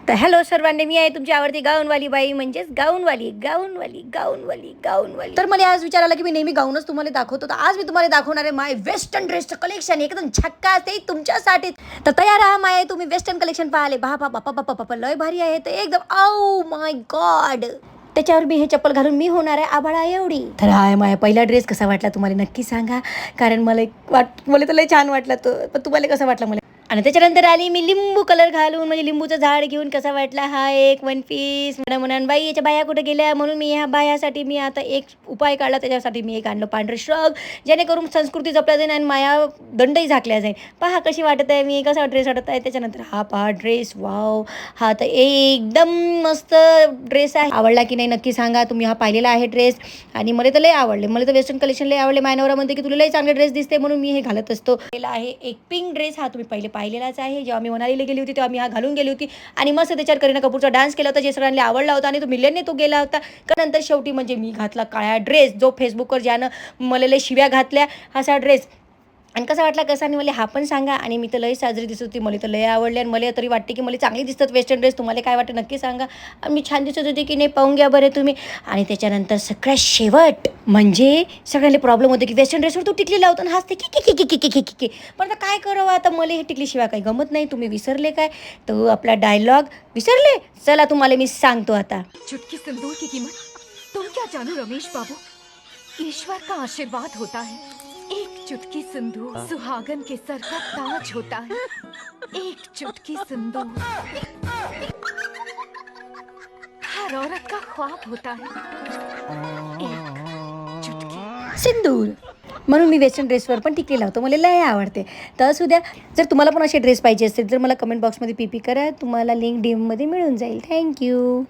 तर हॅलो सर्वांनी, मी आहे तुमची आवडती गाऊनवाली बाई, म्हणजेच गाऊनवाली. तर मला आज विचार आला की मी नेहमी गाऊनच तुम्हाला दाखवतो, तर आज मी तुम्हाला दाखवणार आहे माय वेस्टर्न ड्रेसचं कलेक्शन. एकदम झक्कास ते तुमच्यासाठी. तर तयार आहा माय, तुम्ही वेस्टर्न कलेक्शन पाहिले. बापा लय भारी आहे ते एकदम. Oh my God. त्याच्यावर मी हे चप्पल घालून मी होणार आहे आभाळा एवढी. तर हा माझा पहिला ड्रेस कसा वाटला तुम्हाला नक्की सांगा, कारण मला तर लय छान वाटला तो. पण तुम्हाला कसा वाटला मला. आणि त्याच्यानंतर आली मी लिंबू कलर घालून, म्हणजे लिंबूचं झाड घेऊन. कसा वाटला हा एक वन पीस. म्हणून बाई याच्या बाया कुठे गेल्या, म्हणून मी ह्या बायासाठी मी आता एक उपाय काढला. त्याच्यासाठी मी एक आणलं पांढरं श्रग, जेणेकरून संस्कृती जपल्या जाईल आणि माया दंडही झाकल्या जाईल. पहा कशी वाटत आहे मी, कसा ड्रेस वाटत आहे. त्याच्यानंतर हा पहा ड्रेस, वाव, हा तर एकदम मस्त ड्रेस आहे. आवडला की नाही नक्की सांगा. तुम्ही हा पाहिलेला आहे ड्रेस आणि मला तर लय आवडले. मला तर वेस्टर्न कलेक्शन लय आवडले. मायनवरा म्हणते की तुला लय चांगले ड्रेस दिसते, म्हणून मी हे घालत असतो. पहिला आहे एक पिंक ड्रेस. हा तुम्ही पाहिलेलाच आहे. जेव्हा मी मनालीला गेली होती तेव्हा मी हा घालून गेली होती आणि मस्त त्याच्यावर करीना कपूरचा डान्स केला होता, जे सगळ्यांना आवडला होता आणि तो मिलियनने तो गेला होता. नंतर शेवटी म्हणजे मी घातला काळा ड्रेस, जो फेसबुकवर ज्यानं मला लय शिव्या घातल्या, असा ड्रेस. आणि कसा वाटला कसा, आणि मला हा पण सांगा. आणि मी तर लय साजरी दिसत होती, मला तर लय आवडले आणि मला तरी वाटते की मला चांगली दिसतात वेस्टर्न ड्रेस. तुम्हाला काय वाटतं नक्की सांगा. आणि मी छान दिसत होती की नाही पाहून घ्या बरं तुम्ही. आणि त्याच्यानंतर सगळ्यात शेवट म्हणजे सगळ्यांना प्रॉब्लेम होतो की वेस्टर्न ड्रेसवर तू टिकली लावतो आणि हसते की. पण आता काय करावं, आता मला हे टिकलीशिवाय काही गमत नाही. तुम्ही विसरले काय तो आपला डायलॉग? विसरले? चला तुम्हाला मी सांगतो आता. चुटकी सिंदूर की कीमत तुम क्या जानो रमेश बाबू, ईश्वर का आशीर्वाद होता है। एक चुटकी सिंदूर सुहागन के सर का ताज होता है। एक चुटकी सिंदूर हर औरत का ख्वाब होता है। एक चुटकी सिंदूर. म्हणून मी वेस्टर्न ड्रेसवर पण टिकली लावतो, मला लय आवडते. तर असू द्या. जर तुम्हाला पण असे ड्रेस पाहिजे असतील तर मला कमेंट बॉक्समध्ये पी करा. तुम्हाला लिंक डीएममध्ये मिळून जाईल. थँक्यू.